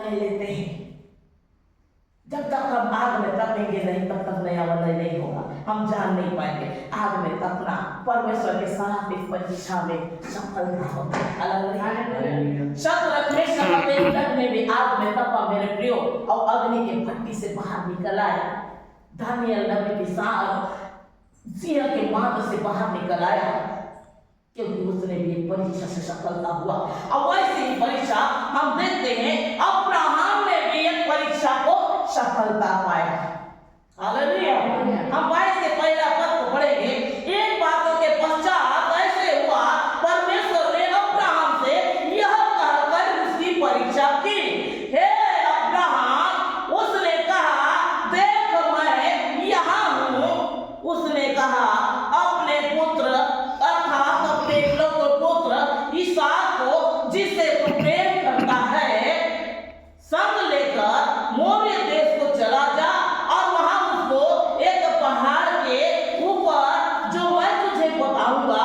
नहीं लेते हैं। जब तक हम आग में तपेंगे नहीं तब तक नया वनय नहीं होगा, हम जान नहीं पाएंगे। आग में तपना परमेश्वर के साथ इस परीक्षा में सफलता होती है। शतरंज में शतरंज में भी आग में तपा मेरे प्रियो, और अग्नि के भट्टी से बाहर निकल आया। दानियल नबी के साथ सिंह के मांद से बाहर निकल आया, क्योंकि उसने भी एक परीक्षा से सफलता हुआ। अब वैसी ही परीक्षा हम देखते हैं अब्राहम ने भी एक परीक्षा को सफलता पाया। हालेलुया। हम 22 से पहला पद को पढ़ेंगे। इन बातों के पश्चात ऐसे हुआ, परमेश्वर ने अब्राहम से यह कहकर उसकी परीक्षा की, हे अब्राहम। उसने कहा, देख मैं यहाँ हूँ। उसने कहा, अपने पुत्र अर्थात अपने एकलौते पुत्र इसहाक को, जिसे तू प्रेम करता है, संग लेकर मोरिया देश को चला जा, और वहां उसको एक पहाड़ के ऊपर जो मैं तुझे बताऊंगा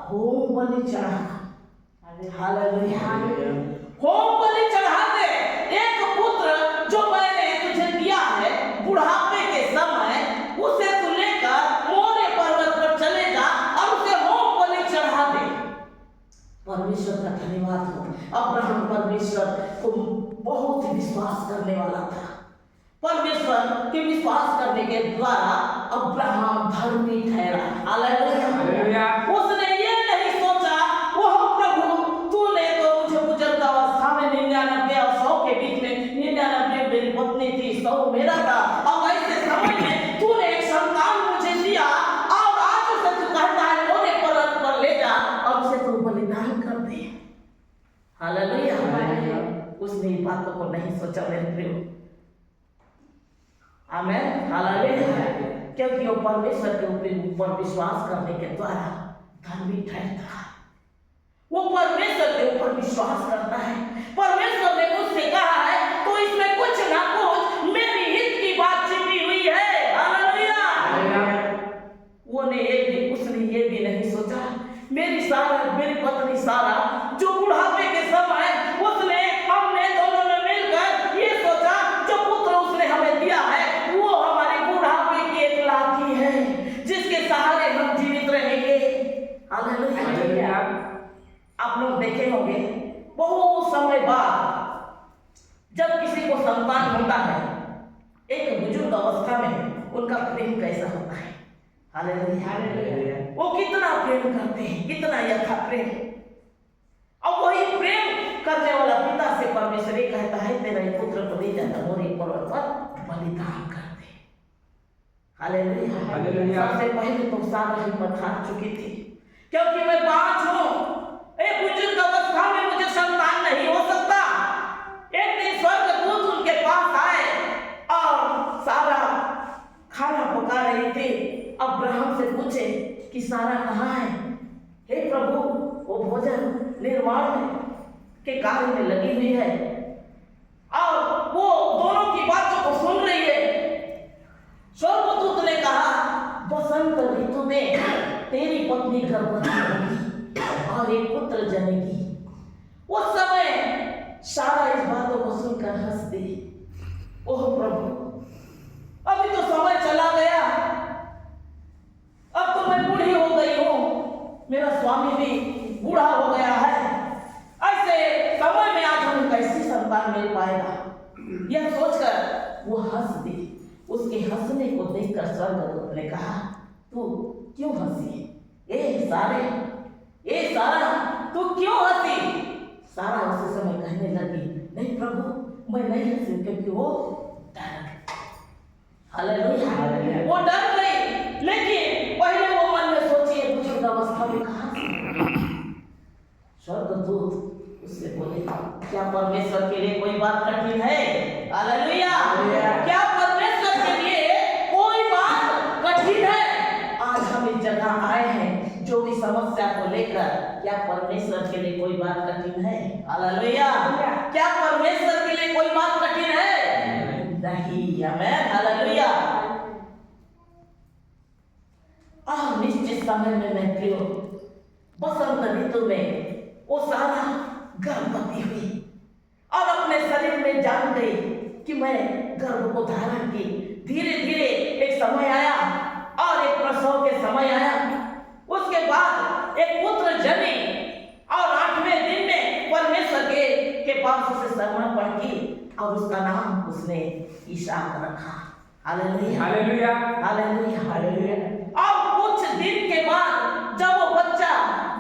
होम बलि चढ़ा। हालेलुया। होम बलि चढ़ा दे। एक पुत्र जो मैंने तुझे दिया है बुढ़ापे के समय, उसे तू लेकर मोरिया पर्वत पर चले जा और उसे होम बलि चढ़ा दे। परमेश्वर का धन्यवाद हो। अब्राहम परमेश्वर को बहुत ही विश्वास करने वाला था। परमेश्वर के विश्वास करने के द्वारा अब्राहम धर्मी ठहरा। हालेलुया। उसने ये नहीं सोचा, ओह प्रभु तूने तो मुझे बुजुर्ग अवस्था में 99 और 100 के बीच में 99 मेरी पत्नी थी, 100 मेरा था, अब ऐसे समय में तूने एक संतान मुझे दिया, और आज उसे तू कहता है मोरे पर्वत पर ले जा और उसे तू बलिदान कर दे। हालेलुया। उसने इन बातों को नहीं सोचा मेरे प्रियो। आमेन। हालेलुया। क्योंकि वो परमेश्वर के ऊपर विश्वास करने के द्वारा धर्मी ठहरता है। वो परमेश्वर के ऊपर विश्वास करता है। परमेश्वर ने उससे कहा है तो इसमें कुछ ना कुछ मेरी हित की बात छिपी हुई है। हालेलुया। उसने ये भी नहीं सोचा, मेरी पत्नी सारा जो बुढ़ापे के समय हमने दोनों ने मिलकर ये सोचा, जो पुत्र उसने हमें दिया है वो हमारे बुढ़ापे की एक लाठी है, जिसके सहारे हम जीवित रहेंगे। हालेलुया। आप लोग देखे होंगे बहुत समय बाद जब किसी को संतान होता है, एक बुजुर्ग अवस्था में उनका प्रेम कैसा होता है। हालेलुया। वो कितना प्रेम करते हैं, कितना यथा प्रेम। अब वही प्रेम करने वाला पिता से परमेश्वर ये कहता है, तेरा पुत्र को ले जाता मोरे पर्वत पर बलिदान कर दे। हालेलुया। सबसे पहले तो सारा हिम्मत हार चुकी थी, क्योंकि मैं 5 हूँ, एक बुजुर्ग अवस्था में मुझे संतान नहीं हो सकता। एक दिन स्वर्गदूत उनके पास आए और सारा खाना पका रही थी। अब्राहम से पूछे कि सारा कहाँ है। हे प्रभु, वो भोजन निर्माण के कार्य में लगी हुई है, और वो दोनों की बातों को सुन रही है। स्वर्गदूत ने कहा, बसंत ऋतु में तेरी पत्नी गर्भवती होगी और एक पुत्र जनेगी। उस समय सारा इस बातों को सुनकर हंस दी। ओह प्रभु, अभी तो समय चला गया, अब तो मैं बूढ़ी हो गई हूँ, मेरा स्वामी भी बूढ़ा हो गया है, ऐसे समय में आज हमें कैसी संतान मिल पाएगा। यह सोचकर वो हंस दी। उसके हंसने को देखकर स्वर्गदूत ने कहा, तू क्यों हंसी? ए सारा तू क्यों हंसी? सारा उसी समय कहने लगी, नहीं प्रभु मैं नहीं हंसी, क्योंकि वो डर गई। हालेलुया। वो डर गई, लेकिन पहले वो मन में सोचिए बुजुर्ग अवस्था में कहाँ से। स्वर्गदूत उससे बोले, क्या परमेश्वर के लिए कोई बात कठिन है? हालेलुया। क्या परमेश्वर के लिए कोई बात कठिन है? आज हम इस जगह आए हैं जो भी समस्या को लेकर, क्या परमेश्वर के लिए कोई बात कठिन है? हालेलुया। क्या परमेश्वर के लिए कोई बात कठिन है? नहीं। आमेन। हालेलुया। निश्चित समय में मैं प्रियो बसंत ऋतु में वो सारा गर्भवती हुई और अपने शरीर में जान मैं गर्भ को धारण की। धीरे धीरे एक समय आया और एक प्रसव के समय आया। उसके बाद एक पुत्र जने और 8वें दिन में परमेश्वर के पास उसे शरण पड़ी और उसका नाम उसने इसहाक रखा। Hallelujah hallelujah hallelujah hallelujah. और कुछ दिन के बाद जब वो बच्चा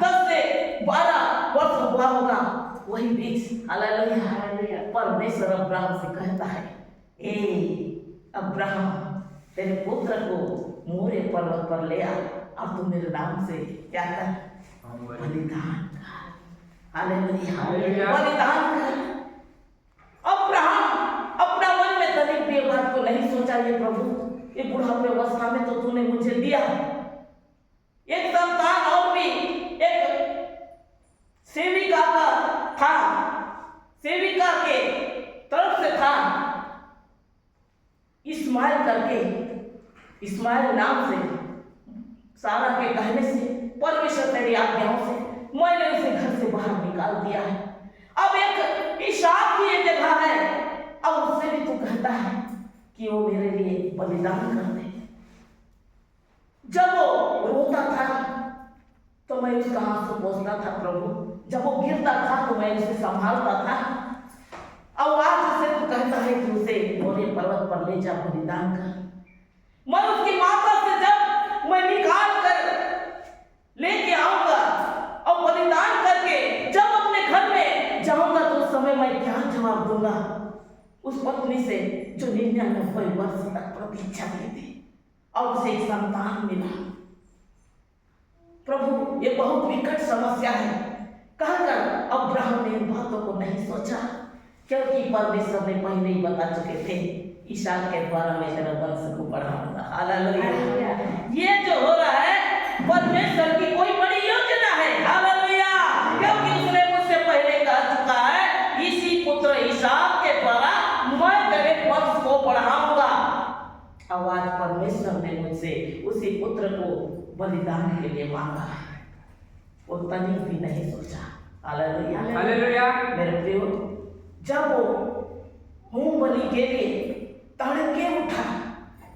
10 से 12 वर्ष हुआ होगा, वही बीच हालेलुया हालेलुया परमेश्वर अब्राहम से कहता है, ए अब्राहम, तेरे पुत्र को मोरे पर्वत पर ले आ और तू मेरे नाम से क्या कर? बलिदान कर। हालेलुया बलिदान कर। अब्राहम अपना मन में तनिक भी बात को नहीं सोचा, ये प्रभु, ये बुढ़ापे अवस्था में तो तूने मुझे दिया एक संतान, और भी एक सेविका का था, सेविका के तरफ से था इस्माइल करके, इस्माइल नाम से, सारा के कहने से, परमेश्वर तेरी आज्ञाओं से मैंने उसे घर से बाहर निकाल दिया है। अब एक इसहाक की ये जगह है, अब उससे भी तू कहता है कि वो मेरे लिए बलिदान कर दे। जब वो रोता था तो मैं उसका आंसू पोंछता था प्रभु, जब वो गिरता था तो मैं उसे संभालता था। अब आज उसे तू कहता है कि उसे मोरे पर्वत पर ले जा, बलिदान कर। मैं उसकी माता से जब मैं निकाल कर लेके आऊंगा और बलिदान करके जब अपने घर में जाऊंगा तो उस समय मैं क्या जवाब दूंगा उस पत्नी से जो 99 वर्ष तक प्रतीक्षा की थी और उसे एक संतान मिला। प्रभु, ये बहुत विकट समस्या है कहकर अब्राहम ने इन बातों को नहीं सोचा, क्योंकि परमेश्वर ने पहले ही बता चुके थे, इसहाक के द्वारा मैं तेरा वंश को बढ़ाऊंगा। हालेलुया। ये जो हो रहा है परमेश्वर की कोई बड़ी योजना है। हालेलुया। क्योंकि उसने मुझसे पहले कह चुका है, इसी पुत्र इसहाक के द्वारा मैं तेरे वंश को बढ़ाऊंगा। अब आज परमेश्वर ने मुझसे उसी पुत्र को बलिदान के लिए मांगा है, वो तनिक भी नहीं सोचा। Hallelujah hallelujah. मेरे प्रियो, जब वो होम बलि के लिए तड़के उठा,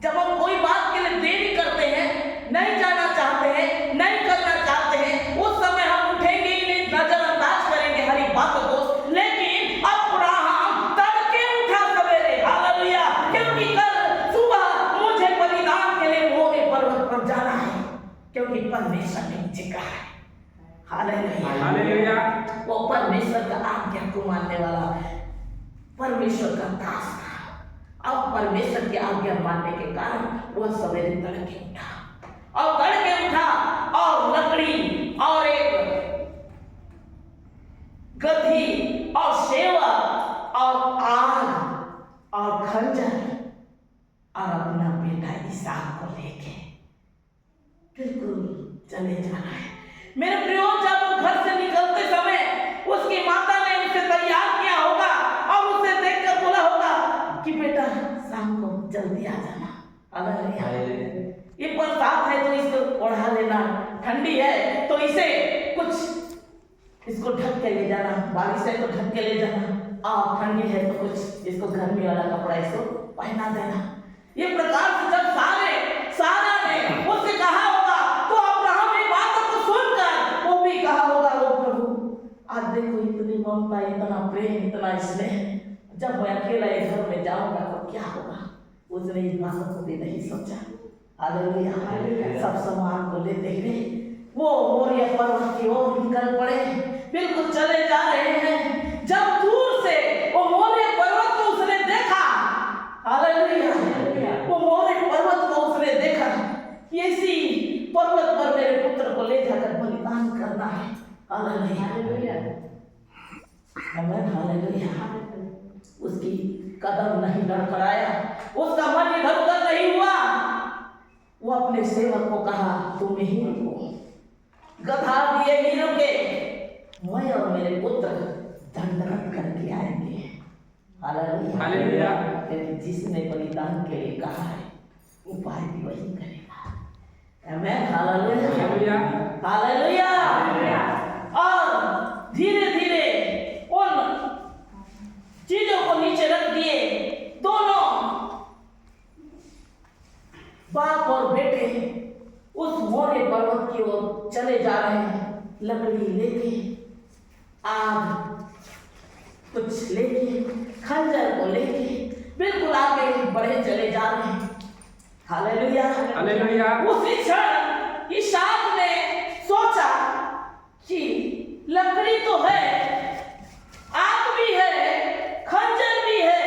जब हम कोई बात के लिए देरी करते हैं, नहीं जाना चाहते हैं, नहीं करना चाहते हैं, उस समय हम उठेंगे ही नहीं, नजरअंदाज करेंगे हर एक बात को। लेकिन अब्राहम तड़के उठा सवेरे। हालेलुया। क्योंकि कल सुबह मुझे बलिदान के लिए मोरे पर्वत पर जाना है, क्योंकि परमेश्वर ने मुझे कहा है। Hallelujah hallelujah. वो परमेश्वर का आज्ञा को मानने वाला परमेश्वर का दास था। अब परमेश्वर की आज्ञा मानने के कारण वह सवेरे तड़के उठा और तड़के उठा और लकड़ी और एक गधी और सेवा और आग और खंजर और अपना बेटा इसहाक को लेके बिल्कुल चले जाना है। मेरे प्रियो, जब वो घर से निकलते समय उसकी माता ने उसे तैयार किया होगा और उसे देखकर बोला होगा कि बेटा शाम को जल्दी आ जाना। हालेलुया। ये बरसात है तो इसको ओढ़ा लेना, ठंडी है तो इसे कुछ इसको ढक के ले जाना, बारिश है तो ढक के ले जाना, और ठंडी है तो कुछ इसको गर्मी वाला कपड़ा इसको पहना देना। ये प्रकार से जब सारा ने उससे कहा होगा तो अब्राहम ये बातों को सुनकर वो भी कहा होगा, वो प्रभु आज देखो इतनी ममता, इतना प्रेम, इतना स्नेह, जब मैं अकेला एक घर में जाऊंगा तो क्या होगा। उसने इस बातों को भी नहीं सोचा। हालेलुया। सब सामान को लेते हुए वो मोरिया पर्वत की ओर निकल पड़े, बिल्कुल चले जा रहे हैं। जब दूर से वो मोरिया पर्वत को उसने देखा, हालेलुया, वो मोरिया पर्वत को उसने देखा, इसी पर्वत पर मेरे पुत्र को ले जाकर बलिदान करना है। Hallelujah hallelujah. उसकी कदम नहीं लड़खड़ाया, उसका मन इधर उधर नहीं हुआ। वो अपने सेवक को कहा, तुम यहीं रुको, गधा भी यहीं रुके, मैं और मेरे पुत्र दंडवत करके आएंगे। हालेलुया। क्योंकि जिसने बलिदान के लिए कहा है उपाय भी वही करेगा। आमीन। Hallelujah hallelujah. और धीरे धीरे उन चीजों को नीचे रख दिए, दोनों लकड़ी लेके, आग कुछ लेके, खंजर को लेके बिल्कुल आगे बढ़े चले जा रहे हैं। Hallelujah, hallelujah. उसी क्षण इसहाक ने सोचा कि लकड़ी तो है, आग भी है, खंजर भी है,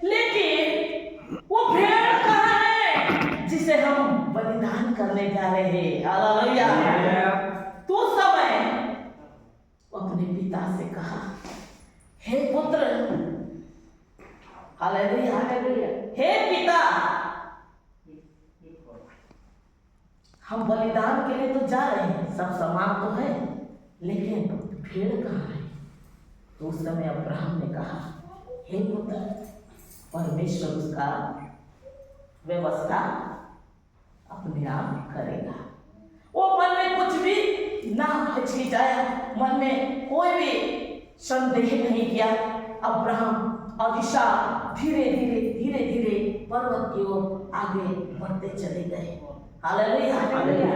लेकिन वो भेड़ कहाँ है जिसे हम बलिदान करने जा रहे हैं। हालेलुया। तो उस समय वो अपने पिता से कहा, हे पुत्र, हालेलुया, हे पिता, हम बलिदान के लिए तो जा रहे हैं, सब सामान तो है, लेकिन भेड़ कहाँ है? तो उस समय अब्राहम ने कहा, हे पुत्र, परमेश्वर उसका व्यवस्था अपने आप करेगा। वो मन में कुछ भी ना हिचकिचाया, मन में कोई भी संदेह नहीं किया। अब्राहम और इसहाक धीरे धीरे पर्वत की ओर आगे बढ़ते चले गए। हालेलुया।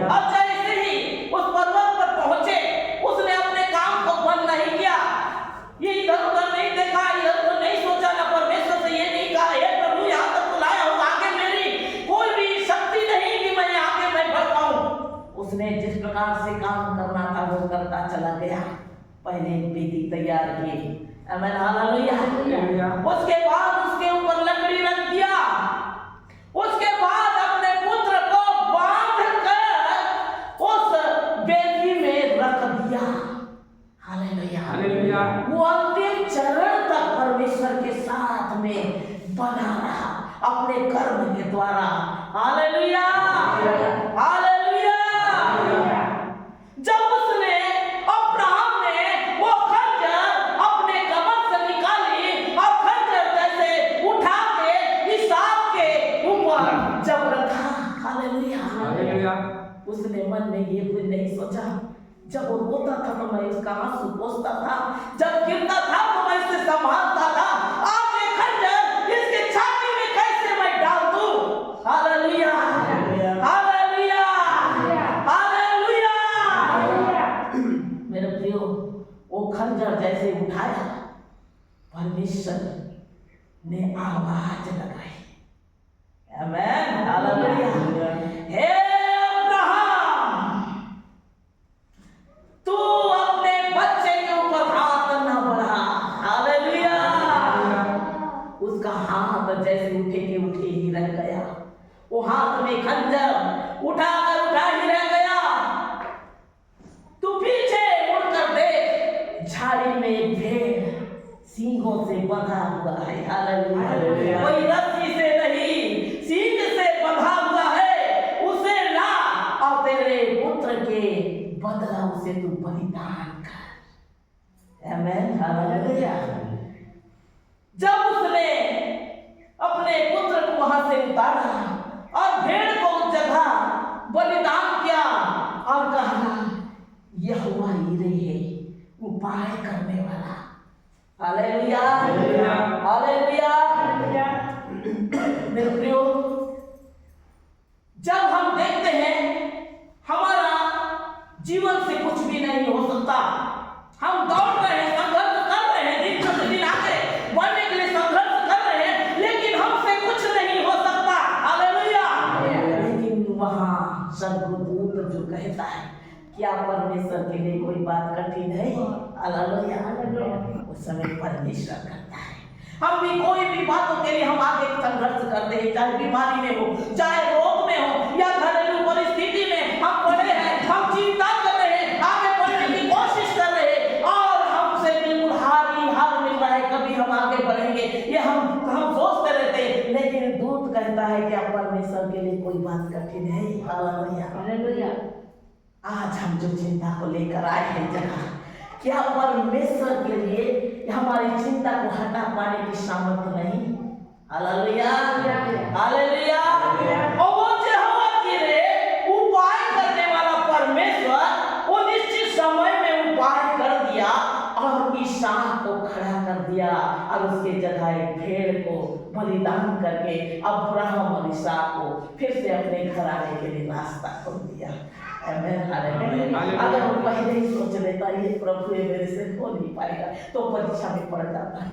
अब जैसे ही उस पर्वत पर पहुंचे, उसने अपने काम को बंद नहीं किया, ये इधर उधर नहीं देखा, इधर उधर नहीं सोचा, ना परमेश्वर से ये नहीं कहा, हे प्रभु यहाँ तक तो लाया हूँ, आगे मेरी कोई भी शक्ति नहीं कि मैं आगे मैं बढ़ पाऊं। उसने जिस प्रकार से काम करना था वो करता चला गया। पहले एक वेदी तैयार की, आमीन, हालेलुया। उसके बाद उसके ऊपर लकड़ी रख दिया, उसके बाद अपने पुत्र को बांध कर उस वेदी में रख दिया। हालेलुया। वो अंतिम चरण तक परमेश्वर के साथ में बना रहा अपने कर्म के द्वारा। Hallelujah, hallelujah. जब उसने अब्राहम ने वो खंजर अपने कमर से निकाली और खंजर जैसे उठा के इसहाक के ऊपर जब रखा, हालेलुया, उसने मन में ये भी नहीं सोचा, जब वो रोता था तो मैं उसका आंसू पोंछता था, जब गिरता था तो मैं इसे संभालता था, आज ये खंजर इसके छाती में कैसे मैं डाल दूं। Hallelujah, hallelujah, hallelujah. मेरे प्रियो, वो खंजर जैसे उठाया, परमेश्वर ने आवाज लगाई, आमीन, हालेलुया। हे अब्राहम, तू अपने बच्चे के ऊपर हाथ न बढ़ा। हालेलुया। उसका हाथ जैसे उठे के उठे ही रह गया, वो हाथ में खंजर उठा ही रह गया। तू पीछे मुड़कर देख, झाड़ी में एक भेड़ सींगों से बंधा हुआ है। हालेलुया। कोई रस्सी से नहीं, सींग से बंधा हुआ है, उसे ला और तेरे पुत्र के बदला उसे तू बलिदान कर। आमीन, हालेलुया। जब उसने अपने पुत्र को वहां से उतारा और भेड़ को उस जगह बलिदान किया और कहा, यहोवा यीरे है, उपाय करने वाला। Hallelujah, hallelujah. मेरे प्रियो, जब हम देखते हैं हमारा जीवन से कुछ भी नहीं हो सकता, हम दौड़ रहे हैं, संघर्ष कर रहे हैं, दिन प्रतिदिन आगे बढ़ने के लिए संघर्ष कर रहे हैं, लेकिन हमसे कुछ नहीं हो सकता। हालेलुया। लेकिन वहां स्वर्गदूत जो कहता है, क्या परमेश्वर के लिए कोई बात कठिन है? हालेलुया। उस समय परमेश्वर करता है। हम भी कोई भी बातों के लिए हम आगे संघर्ष करते हैं, चाहे बीमारी में हो, चाहे रोग में हो, या घरेलू परिस्थिति में हम पड़े हैं, हम चिंता कर रहे हैं, आगे बढ़ने की कोशिश कर रहे हैं और हमसे बिल्कुल हार मिल रहा है, कभी हम आगे बढ़ेंगे ये हम सोचते रहते हैं, लेकिन दूत कहता है क्या परमेश्वर के लिए कोई बात कठिन है? हालेलुया। आज हम जो चिंता को लेकर आए हैं जगह, क्या परमेश्वर के लिए हमारी चिंता को हटा पाने की सामर्थ्य नहीं? Hallelujah, hallelujah. और वो यहोवा यीरे, उपाय करने वाला परमेश्वर, वो निश्चित समय में उपाय कर दिया और इसहाक को खड़ा कर दिया और उसके जगह एक भेड़ को बलिदान करके अब्राहम और इसहाक को फिर से अपने घर आने के लिए रास्ता खोल दिया। आमेन, हालेलुया। अगर वो पहले ही सोच लेता ये प्रभु ये मेरे से हो नहीं पाएगा तो परीक्षा में पड़ जाता है।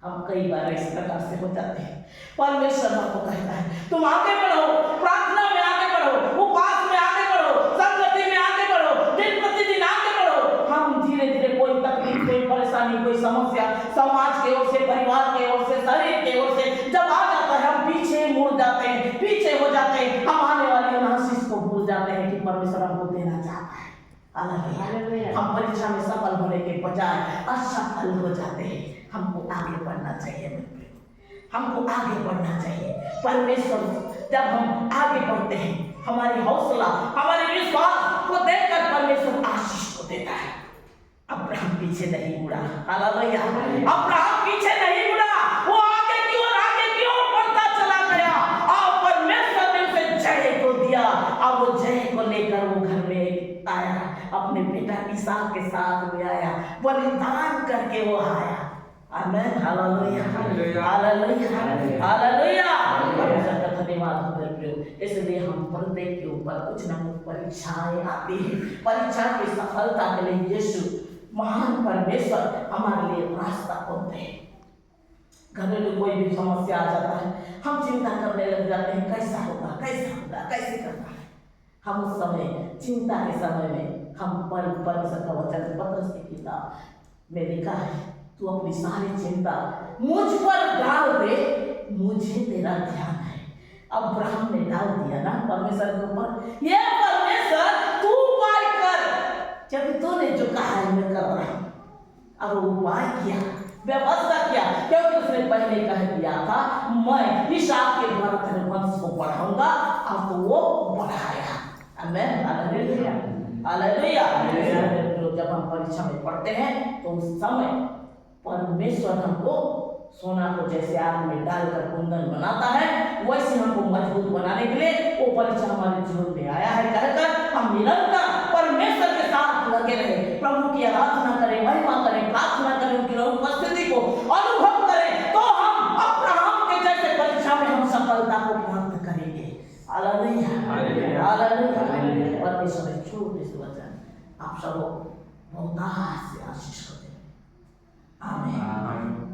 हम कई बार इस प्रकार से हो जाते हैं। परमेश्वर हमको कहता है तुम आगे बढ़ो, प्रार्थना में आगे बढ़ो, उपवास में आगे बढ़ो, संगति में आगे बढ़ो, दिन प्रतिदिन आगे बढ़ो। हम धीरे धीरे कोई तकलीफ, कोई परेशानी, कोई समस्या समाज के ओर से, परिवार के ओर से, शरीर के ओर से जब आ जाता है हम पीछे मुड़ जाते हैं, पीछे हो जाते हैं। हम आने वाली आशीष को भूल जाते हैं कि परमेश्वर हमको देना चाहता है। हालेलुया। हम परीक्षा में सफल होने के बजाय असफल हो जाते हैं। हमको आगे बढ़ना चाहिए मित्र, हमको आगे बढ़ना चाहिए। परमेश्वर जब हम आगे बढ़ते हैं हमारी हौसला, हमारे विश्वास को देखकर परमेश्वर आशीष को देता है। अब्राहम पीछे नहीं मुड़ा। हालेलुया। अब्राहम पीछे नहीं मुड़ा, वो आगे की ओर बढ़ता चला गया और परमेश्वर ने उसे जय को दिया। अब वो जय को लेकर वो घर में आया, अपने बेटा इसहाक के साथ में आया, बलिदान करके वो आया। आमेन, हालेलुया, हालेलुया, हालेलुया। परमेश्वर का धन्यवाद हो प्रियो। इसलिए हम प्रत्येक के ऊपर कुछ न कुछ परीक्षाएं आती हैं। परीक्षा की सफलता के लिए यीशु महान परमेश्वर हमारे लिए रास्ता खोलते हैं। घरेलू कोई भी समस्या आ जाता है हम चिंता करने लग जाते हैं, कैसा होगा, कैसा होगा, कैसे करना है। हम उस समय चिंता के समय में हम परमेश्वर का वचन पतरस की किताब में लिखा है तू अपनी सारी चिंता मुझ पर डाल दे, मुझे तेरा ध्यान है। अब्राहम ने डाल दिया ना परमेश्वर के ऊपर, ये परमेश्वर तू उपाय कर, जब तूने जो कहा है मैं कर रहा हूं। अब वो उपाय किया, व्यवस्था किया, क्योंकि उसने पहले कह दिया था मैं इसहाक के द्वारा तेरे वंश को बढ़ाऊंगा, अब तो वो बढ़ाया। आमेन, हालेलुया, हालेलुया। जब हम परीक्षा में पढ़ते हैं तो उस समय परमेश्वर हमको सोना को जैसे आग में डालकर कुंदन बनाता है, वैसे हमको मजबूत बनाने के लिए वो परीक्षा हमारे जीवन में आया है कहकर हम निरंतर परमेश्वर के साथ लगे रहे, प्रभु की आराधना करें, महिमा करें, प्रार्थना करें, उनकी उपस्थिति को अनुभव करें, तो हम अब्राहम के जैसे परीक्षा में हम सफलता को प्राप्त करेंगे। Hallelujah, hallelujah. परमेश्वर के छोटे से वचन आप सबको बहुत आशीष को दें। आमीन।